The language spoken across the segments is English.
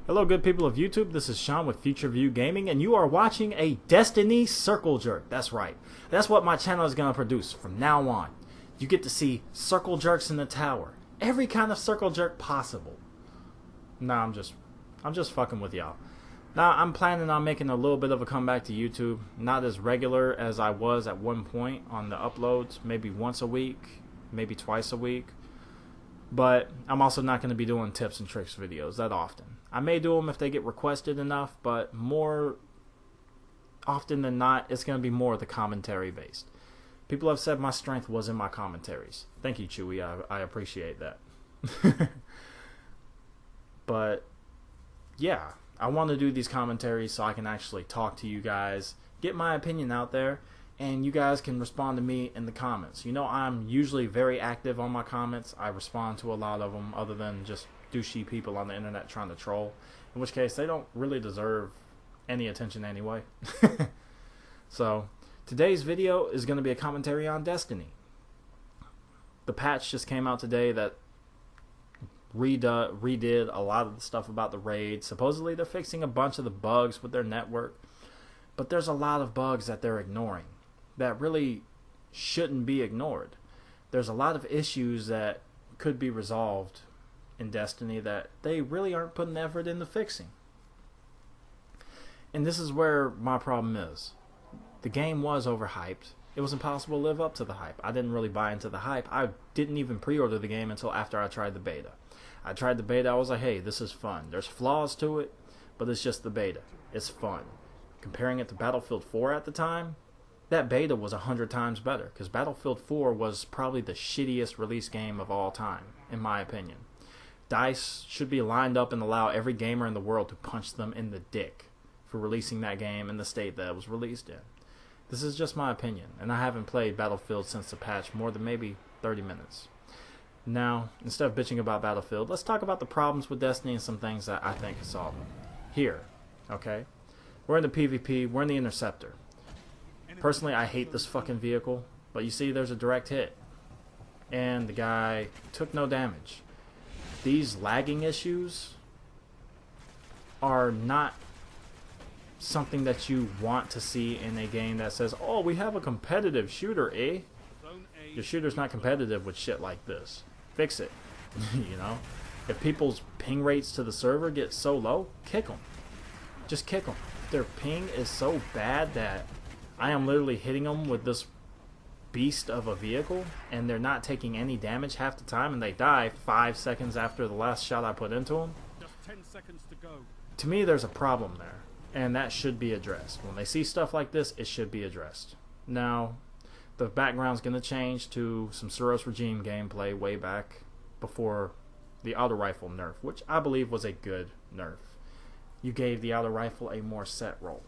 Hello good people of YouTube, this is Shaun with Future View Gaming, and you are watching a Destiny Circle Jerk. That's right. That's what my channel is going to produce from now on. You get to see circle jerks in the tower. Every kind of circle jerk possible. Nah, I'm just fucking with y'all. Now, I'm planning on making a little bit of a comeback to YouTube. Not as regular as I was at one point on the uploads. Maybe once a week, maybe twice a week. But I'm also not going to be doing tips and tricks videos that often. I may do them if they get requested enough, but more often than not, it's going to be more of the commentary based. People have said my strength was in my commentaries. Thank you, Chewy. I appreciate that. But yeah, I want to do these commentaries so I can actually talk to you guys, get my opinion out there, and you guys can respond to me in the comments. You know, I'm usually very active on my comments. I respond to a lot of them, other than just douchey people on the internet trying to troll, in which case they don't really deserve any attention anyway. So today's video is going to be a commentary on Destiny. The patch just came out today that redid a lot of the stuff about the raid. Supposedly they're fixing a bunch of the bugs with their network, but there's a lot of bugs that they're ignoring that really shouldn't be ignored. There's a lot of issues that could be resolved in Destiny that they really aren't putting the effort into fixing. And this is where my problem is. The game was overhyped. It was impossible to live up to the hype. I didn't really buy into the hype. I didn't even pre-order the game until after I tried the beta. I tried the beta, I was like, hey, this is fun. There's flaws to it, but it's just the beta. It's fun. Comparing it to Battlefield 4 at the time, that beta was 100 times better, because Battlefield 4 was probably the shittiest release game of all time, in my opinion. DICE should be lined up and allow every gamer in the world to punch them in the dick for releasing that game in the state that it was released in. This is just my opinion, and I haven't played Battlefield since the patch more than maybe 30 minutes. Now, instead of bitching about Battlefield, let's talk about the problems with Destiny and some things that I think is solvable. Here, okay? We're in the PvP, we're in the Interceptor. Personally, I hate this fucking vehicle, but you see there's a direct hit. And the guy took no damage. These lagging issues are not something that you want to see in a game that says, oh, we have a competitive shooter, eh? Your shooter's not competitive with shit like this. Fix it. You know? If people's ping rates to the server get so low, kick them. Just kick them. If their ping is so bad that I am literally hitting them with this beast of a vehicle and they're not taking any damage half the time and they die 5 seconds after the last shot I put into them, just 10 seconds to go. To me, there's a problem there, and that should be addressed. When they see stuff like this, it should be addressed. Now, the background's going to change to some Suros Regime gameplay way back before the auto rifle nerf, which I believe was a good nerf. You gave the auto rifle a more set role.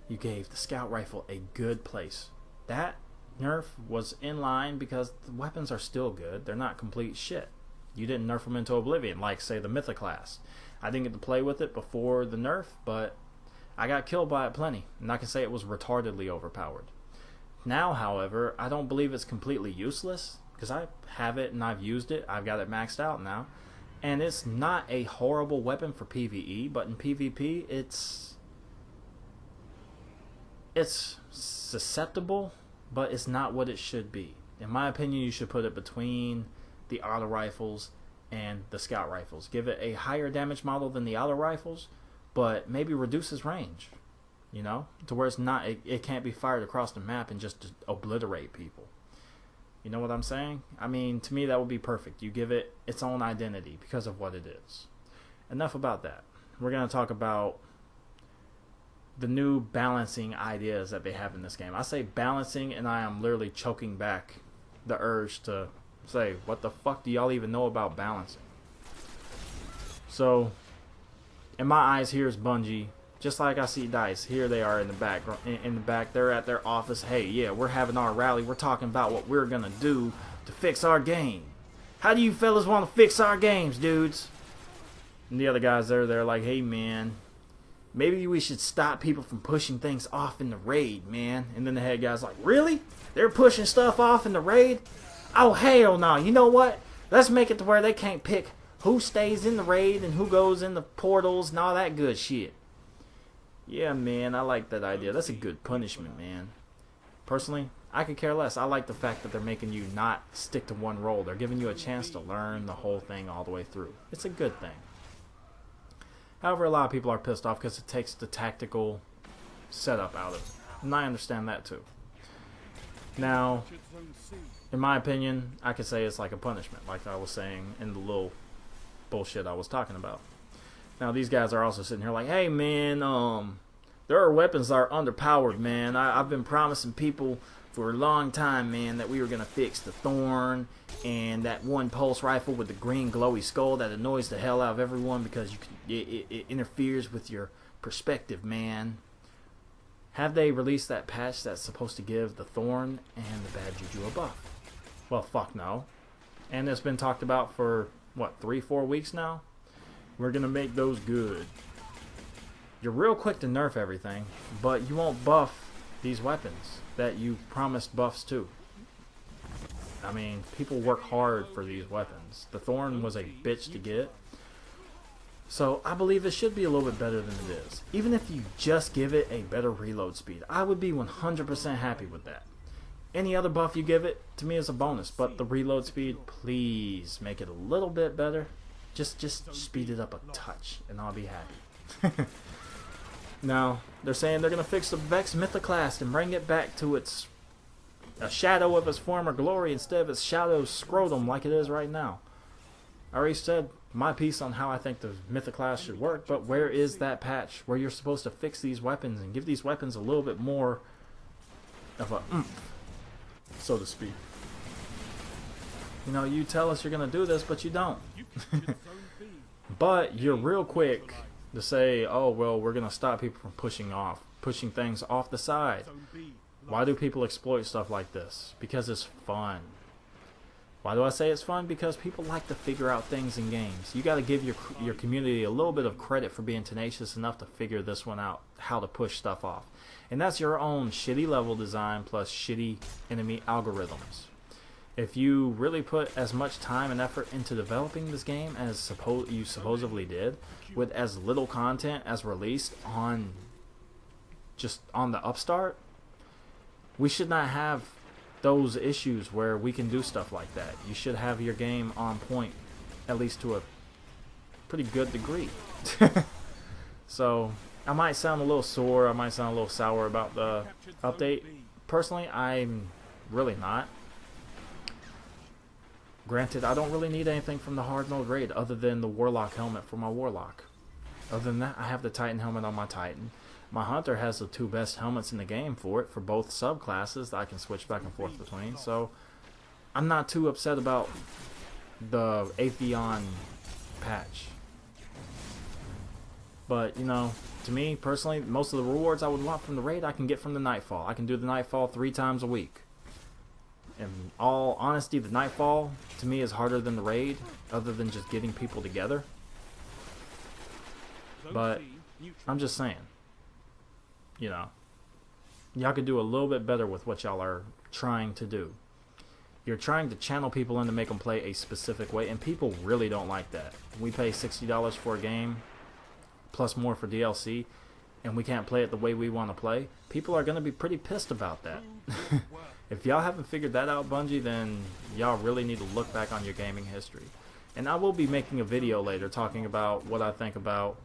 You gave the scout rifle a good place. That nerf was in line because the weapons are still good. They're not complete shit. You didn't nerf them into oblivion, like, say, the Mythic class. I didn't get to play with it before the nerf, but I got killed by it plenty, and I can say it was retardedly overpowered. Now, however, I don't believe it's completely useless, because I have it and I've used it. I've got it maxed out now. And it's not a horrible weapon for PvE, but in PvP, it's susceptible, but it's not what it should be. In my opinion, you should put it between the auto rifles and the scout rifles. Give it a higher damage model than the auto rifles, but maybe reduces range, you know, to where it's not, it can't be fired across the map and just obliterate people. You know what I'm saying? I mean, to me that would be perfect. You give it its own identity because of what it is. Enough about that. We're going to talk about the new balancing ideas that they have in this game. I say balancing and I am literally choking back the urge to say, what the fuck do y'all even know about balancing? So, in my eyes, here's Bungie. Just like I see DICE, here they are in the back. In the back, they're at their office. Hey, yeah, we're having our rally. We're talking about what we're gonna do to fix our game. How do you fellas want to fix our games, dudes? And the other guys, they're like, hey, man, maybe we should stop people from pushing things off in the raid, man. And then the head guy's like, really? They're pushing stuff off in the raid? Oh, hell no. You know what? Let's make it to where they can't pick who stays in the raid and who goes in the portals and all that good shit. Yeah, man, I like that idea. That's a good punishment, man. Personally, I could care less. I like the fact that they're making you not stick to one role. They're giving you a chance to learn the whole thing all the way through. It's a good thing. However, a lot of people are pissed off because it takes the tactical setup out of it. And I understand that too. Now, in my opinion, I could say it's like a punishment, like I was saying in the little bullshit I was talking about. Now, these guys are also sitting here like, hey, man, there are weapons that are underpowered, man. I've been promising people for a long time, man, that we were going to fix the Thorn and that one pulse rifle with the green glowy skull that annoys the hell out of everyone because it interferes with your perspective, man. Have they released that patch that's supposed to give the Thorn and the Bad Juju a buff? Well, fuck no. And it's been talked about for, what, 3-4 weeks now? We're going to make those good. You're real quick to nerf everything, but you won't buff these weapons that you promised buffs to. I mean, people work hard for these weapons. The Thorn was a bitch to get. So I believe it should be a little bit better than it is. Even if you just give it a better reload speed, I would be 100% happy with that. Any other buff you give it, to me, is a bonus. But the reload speed, please make it a little bit better. Just speed it up a touch, and I'll be happy. Now, they're saying they're going to fix the Vex Mythoclast and bring it back to a shadow of its former glory instead of its shadow scrotum like it is right now. I already said my piece on how I think the Mythoclast should work, but where is that patch where you're supposed to fix these weapons and give these weapons a little bit more of a oomph, so to speak? You know, you tell us you're going to do this, but you don't. But you're real quick to say, oh, well, we're going to stop people from pushing things off the side. Why do people exploit stuff like this? Because it's fun. Why do I say it's fun? Because people like to figure out things in games. You got to give your community a little bit of credit for being tenacious enough to figure this one out, how to push stuff off. And that's your own shitty level design plus shitty enemy algorithms. If you really put as much time and effort into developing this game as you supposedly did, with as little content as released on the upstart, we should not have those issues where we can do stuff like that. You should have your game on point, at least to a pretty good degree. So, I might sound a little sore, I might sound a little sour about the update. Personally, I'm really not. Granted, I don't really need anything from the hard mode raid other than the Warlock helmet for my Warlock. Other than that, I have the Titan helmet on my Titan. My Hunter has the 2 best helmets in the game for both subclasses that I can switch back and forth between. So, I'm not too upset about the Atheon patch. But, you know, to me, personally, most of the rewards I would want from the raid, I can get from the Nightfall. I can do the Nightfall 3 times a week. In all honesty, the Nightfall, to me, is harder than the raid, other than just getting people together. But, I'm just saying, you know, y'all could do a little bit better with what y'all are trying to do. You're trying to channel people in to make them play a specific way, and people really don't like that. We pay $60 for a game, plus more for DLC, and we can't play it the way we want to play. People are going to be pretty pissed about that. If y'all haven't figured that out, Bungie, then y'all really need to look back on your gaming history. And I will be making a video later talking about what I think about,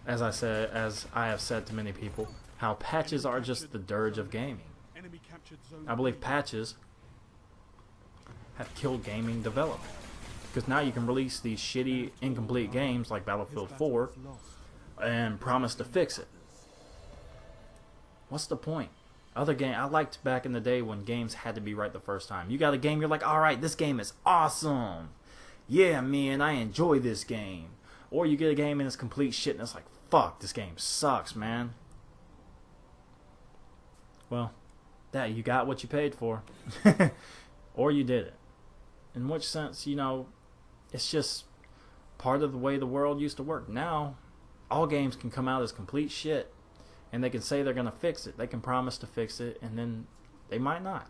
as I have said to many people, how patches are just the dirge of gaming. I believe patches have killed gaming development. Because now you can release these shitty, incomplete games like Battlefield 4 and promise to fix it. What's the point? Other game I liked back in the day when games had to be right the first time. You got a game, you're like, alright, this game is awesome. Yeah, man, I enjoy this game. Or you get a game and it's complete shit and it's like, fuck, this game sucks, man. Well, that you got what you paid for. Or you did it. In which sense, you know, it's just part of the way the world used to work. Now, all games can come out as complete shit. And they can say they're going to fix it. They can promise to fix it, and then they might not.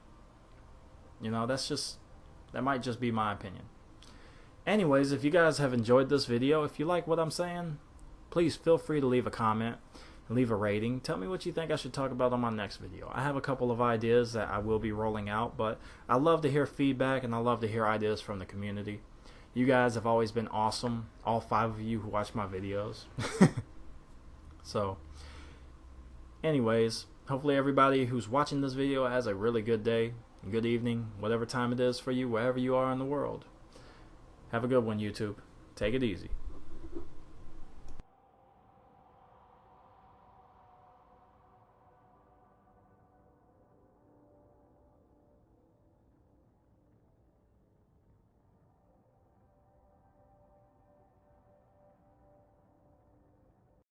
You know, that might just be my opinion. Anyways, if you guys have enjoyed this video, if you like what I'm saying, please feel free to leave a comment and leave a rating. Tell me what you think I should talk about on my next video. I have a couple of ideas that I will be rolling out, but I love to hear feedback and I love to hear ideas from the community. You guys have always been awesome, all 5 of you who watch my videos. So, anyways, hopefully everybody who's watching this video has a really good day, good evening, whatever time it is for you, wherever you are in the world. Have a good one, YouTube. Take it easy.